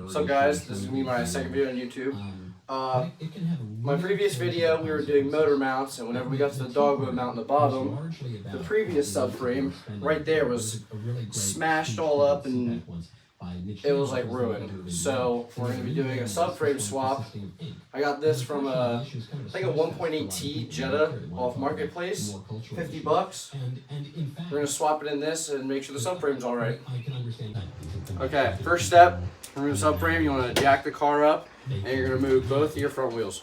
So guys, this is me, my second video on YouTube. My previous video we were doing motor mounts, and whenever we got to the dogwood mount on the bottom, the previous subframe right there was smashed all up and it was like ruined. So we're going to be doing a subframe swap. I got this from I think a 1.8T Jetta off Marketplace, 50 bucks. We're going to swap it in this and make sure the subframe's all right. Okay, first step, remove the subframe. You want to jack the car up, and you're going to move both of your front wheels.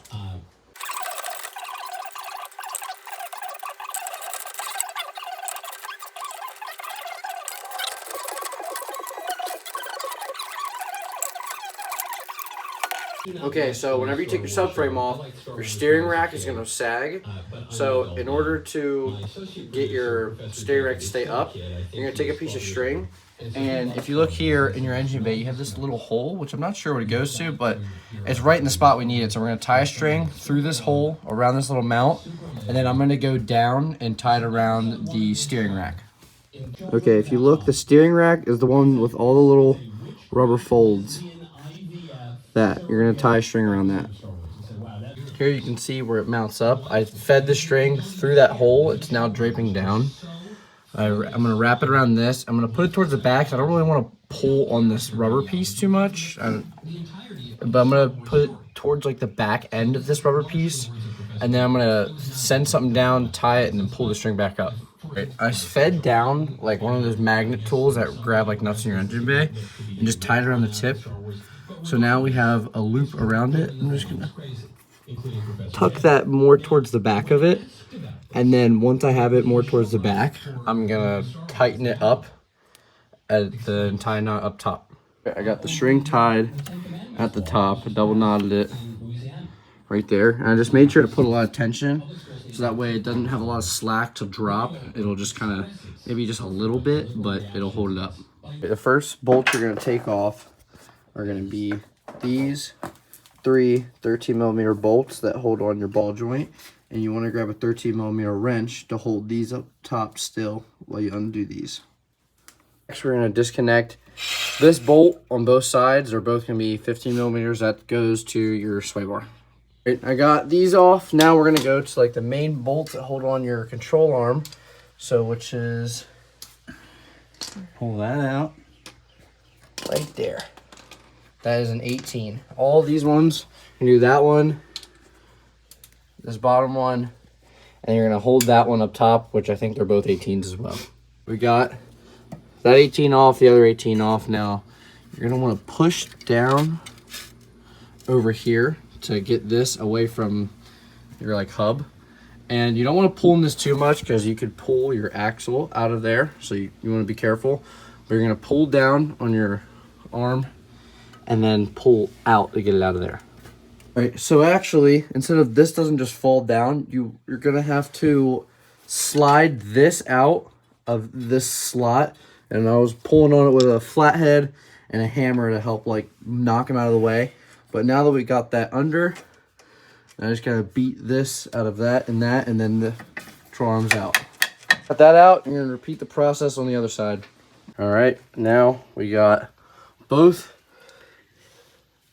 Okay, so whenever you take your subframe off, your steering rack is going to sag. So in order to get your steering rack to stay up, you're going to take a piece of string. And if you look here in your engine bay, you have this little hole, which I'm not sure what it goes to, but it's right in the spot we need it. So we're going to tie a string through this hole around this little mount, and then I'm going to go down and tie it around the steering rack. Okay, if you look, the steering rack is the one with all the little rubber folds. That you're going to tie a string around that. Here you can see where it mounts up. I fed the string through that hole. It's now draping down. I'm going to wrap it around this. I'm going to put it towards the back. I don't really want to pull on this rubber piece too much, but I'm going to put it towards like the back end of this rubber piece, and then I'm going to send something down, tie it, and then pull the string back up. Right. I fed down like one of those magnet tools that grab like nuts in your engine bay and just tied it around the tip. So now we have a loop around it. I'm just gonna tuck that more towards the back of it. And then once I have it more towards the back, I'm gonna tighten it up at the tie knot up top. I got the string tied at the top, double knotted it right there. And I just made sure to put a lot of tension so that way it doesn't have a lot of slack to drop. It'll just kind of, maybe just a little bit, but it'll hold it up. The first bolt you're gonna take off are going to be these 3 13mm bolts that hold on your ball joint, and you want to grab a 13mm wrench to hold these up top still while you undo these. Next, we're going to disconnect this bolt on both sides. They're both going to be 15mm. That goes to your sway bar. Right, I got these off. Now we're going to go to like the main bolts that hold on your control arm. So which is, pull that out right there. That is an 18. All these ones, you can do that one, this bottom one, and you're gonna hold that one up top, which I think they're both 18s as well. We got that 18 off, the other 18 off. Now, you're gonna wanna push down over here to get this away from your like hub. And you don't wanna pull in this too much because you could pull your axle out of there. So you wanna be careful. But you're gonna pull down on your arm and then pull out to get it out of there. All right, so actually, instead of this doesn't just fall down, you're gonna have to slide this out of this slot. And I was pulling on it with a flathead and a hammer to help like knock them out of the way. But now that we got that under, I just gotta beat this out of that, and then the control arm's out. Got that out, you're gonna repeat the process on the other side. All right, now we got both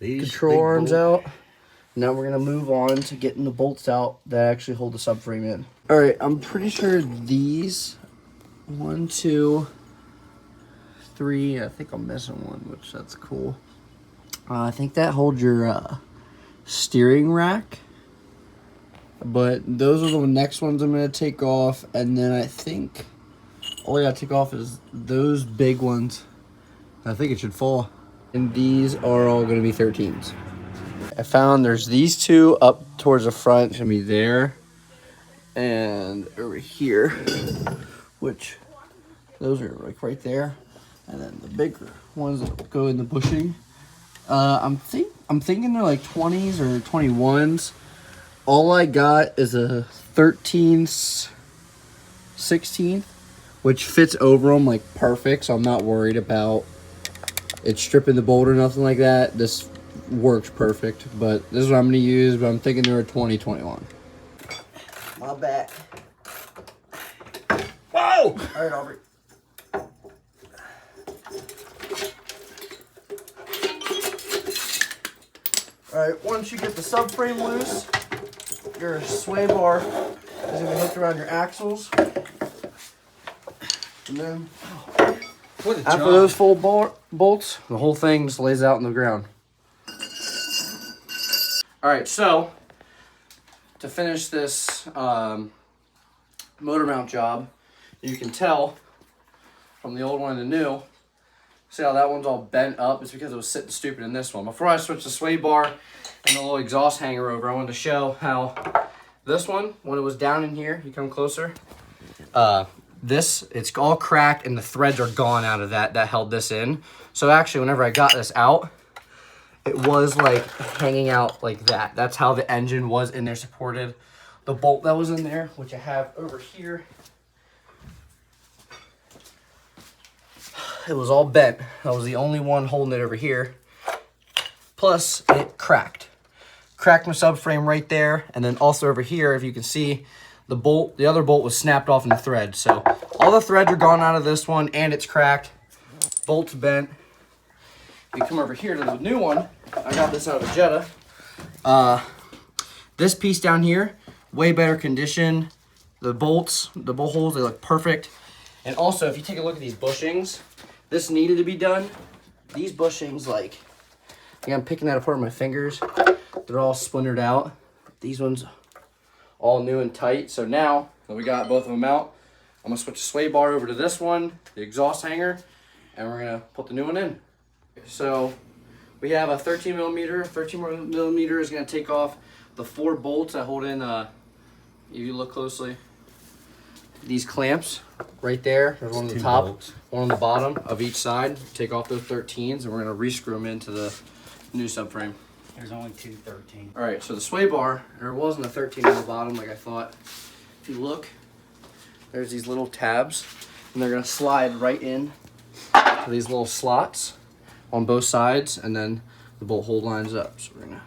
these control arms out. Now we're gonna move on to getting the bolts out that actually hold the subframe in. All right, I'm pretty sure these 1, 2, 3. I think I'm missing one, which that's cool. I think that holds your steering rack. But those are the next ones I'm gonna take off, and then I think all I gotta take off is those big ones. I think it should fall. And these are all going to be 13s. I found there's these two up towards the front, going to be there and over here, which those are like right there. And then the bigger ones that go in the bushing. I'm thinking they're like 20s or 21s. All I got is a 13th, 16th, which fits over them like perfect, so I'm not worried about it's stripping the bolt or nothing like that. This works perfect, but this is what I'm going to use, but I'm thinking they're a 2021. My back. Whoa! All right, Aubrey. All right, once you get the subframe loose, your sway bar is gonna be hooked around your axles. And then after those full bolts, the whole thing just lays out on the ground. All right, so to finish this motor mount job, you can tell from the old one and the new, see how that one's all bent up? It's because it was sitting stupid in this one. Before I switched the sway bar and the little exhaust hanger over, I wanted to show how this one, when it was down in here, you come closer, it's all cracked and the threads are gone out of that held this in. So actually, whenever I got this out, it was like hanging out like that. That's how the engine was in there supported. The bolt that was in there, which I have over here, it was all bent. I was the only one holding it over here. Plus, it cracked. Cracked my subframe right there, and then also over here, if you can see, the other bolt was snapped off in the thread. So all the threads are gone out of this one, and it's cracked. Bolt's bent. If you come over here to the new one, I got this out of Jetta. This piece down here, way better condition. The bolts, the bolt holes, they look perfect. And also, if you take a look at these bushings, this needed to be done. These bushings, like I'm picking that apart with my fingers. They're all splintered out. These ones all new and tight. So now that we got both of them out, I'm gonna switch the sway bar over to this one, the exhaust hanger, and we're gonna put the new one in. So we have a 13 millimeter. 13 millimeter is gonna take off the 4 bolts that hold in, if you look closely, these clamps right there. There's one on the top, bolts, one on the bottom of each side. Take off those 13s, and we're gonna rescrew them into the new subframe. There's only 2 13. All right, so the sway bar, there wasn't a 13 on the bottom like I thought. If you look, there's these little tabs, and they're gonna slide right in to these little slots on both sides, and then the bolt hole lines up. So we're gonna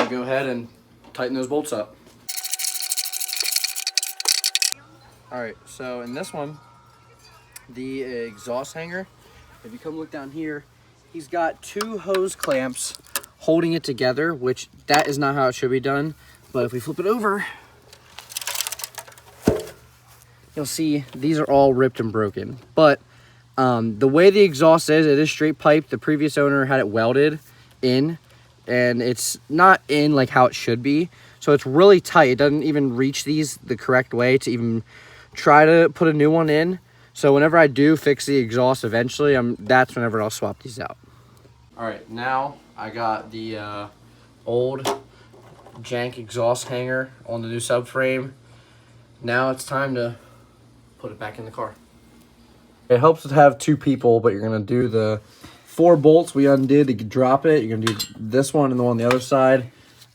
go ahead and tighten those bolts up. All right, so in this one, the exhaust hanger, if you come look down here, he's got 2 hose clamps holding it together, which that is not how it should be done. But if we flip it over, you'll see these are all ripped and broken. But the way the exhaust is, it is straight pipe. The previous owner had it welded in, and it's not in like how it should be. So it's really tight. It doesn't even reach these the correct way to even try to put a new one in. So whenever I do fix the exhaust eventually, that's whenever I'll swap these out. All right, now I got the old jank exhaust hanger on the new subframe. Now it's time to put it back in the car. It helps to have 2 people, but you're gonna do the 4 bolts we undid to drop it. You're gonna do this one and the one on the other side,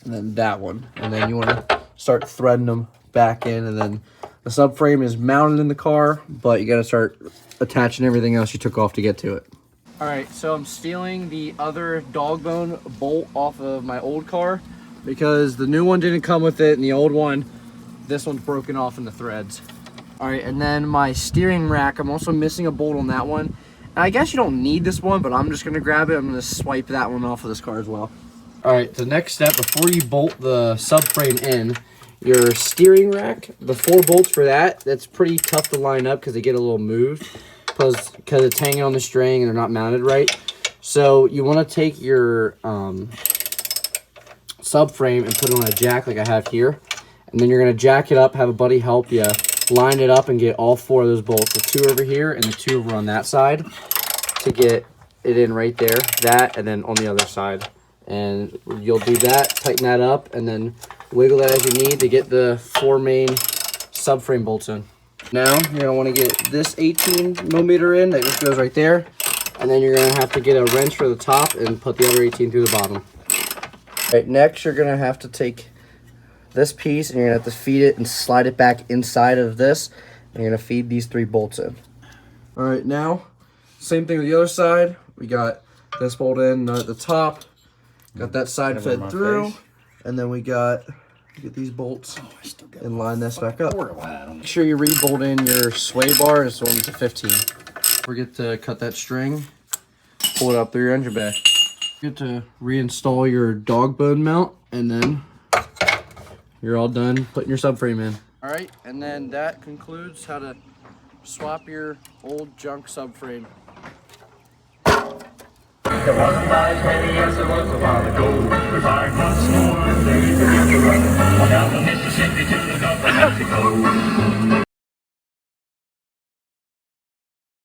and then that one. And then you wanna start threading them back in, and then the subframe is mounted in the car, but you gotta start attaching everything else you took off to get to it. All right, so I'm stealing the other dog bone bolt off of my old car because the new one didn't come with it, and the old one, this one's broken off in the threads. All right, and then my steering rack, I'm also missing a bolt on that one. And I guess you don't need this one, but I'm just gonna grab it. I'm gonna swipe that one off of this car as well. All right, the next step, before you bolt the subframe in, your steering rack, the 4 bolts for that's pretty tough to line up because they get a little moved because it's hanging on the string and they're not mounted right. So you want to take your subframe and put it on a jack like I have here. And then you're going to jack it up, have a buddy help you line it up and get all 4 of those bolts. The 2 over here and the 2 over on that side to get it in right there. That, and then on the other side. And you'll do that, tighten that up, and then wiggle that as you need to get the 4 main subframe bolts in. Now, you're going to want to get this 18 millimeter in, that just goes right there. And then you're going to have to get a wrench for the top and put the other 18 through the bottom. All right, next you're going to have to take this piece and you're going to have to feed it and slide it back inside of this. And you're going to feed these 3 bolts in. All right, now, same thing with the other side. We got this bolt in at the top. Got that side fed through. And then we got Get these bolts Oh, I still got and line this back up. portal hat on. Make sure you re-bolt in your sway bar is one to 15. Forget to cut that string. Pull it up through your engine bay. Get to reinstall your dog bone mount, and then you're all done putting your subframe in. All right, and then that concludes how to swap your old junk subframe. It wasn't as heavy as it was a while ago. We fired once more, ready to get to run. On down the Mississippi to the Gulf of Mexico.